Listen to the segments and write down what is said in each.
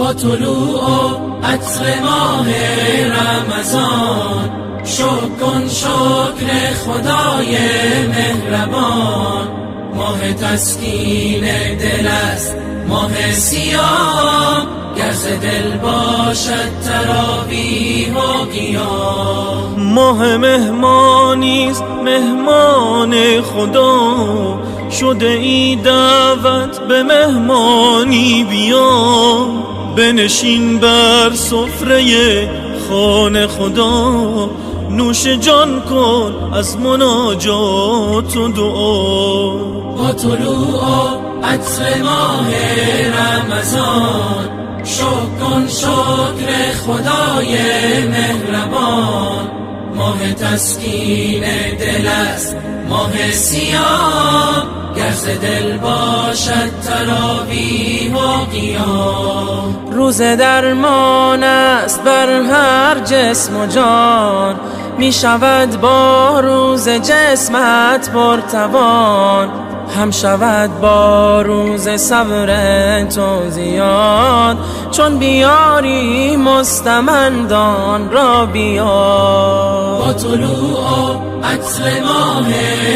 با طلوع عطر ماه رمضان شکر کن شکر خدای مهربان. ماه تسکین دل است ماه صیام، گر ز دل باشد تراویح و قیام. ماه مهمانیست مهمان خدا، شده ای دعوت به مهمانی بیا. بنشین بر سفره خانه خدا، نوش جان کن از مناجات و دعا. با طلوع عطر ماه رمضان شکر کن شکر خدای مهربان. ماه تسکین دل است ماه صیام، گر ز دل باشد تراویح و قیام. روزه درمان است بر هر جسم و جان، می شود با روز جسمت پرتوان. هم شود با روز صبر تو زیاد، چون بیاری مستمندان را بیار. با طلوع عطر ماه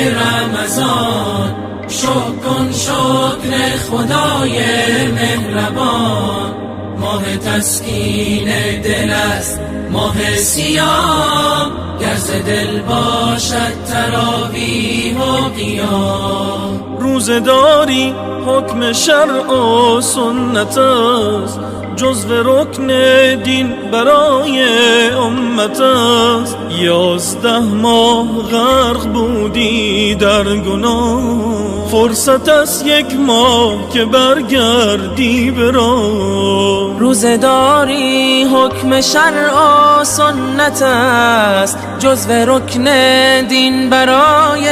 رمضان شکر کن شکر خدای مهربان. ماه تسکین دل است ماه صیام، گر ز دل باشد تراویح و قیام. روزه داری حکم شرع و سنت است، جزو رکن دین برای امت است. 11 ماه غرق بودی در گناه، فرصت است 1 ماه که برگردی به راه. روزه داری حکم شرع و سنت است، جزو رکن دین برای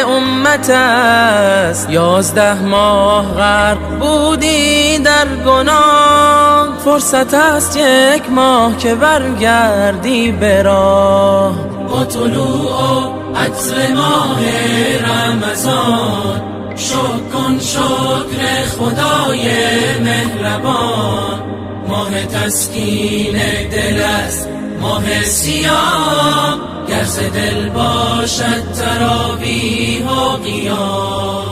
امت است. 11 ماه غرق بودی در گناه، فرصت است 1 ماه که برگردی به راه. با طلوع عطر ماه رمضان شکر کن شکر خدای مهربان. ماه تسکین دل است ماه صیام، گر ز دل باشد تراویح و قیام.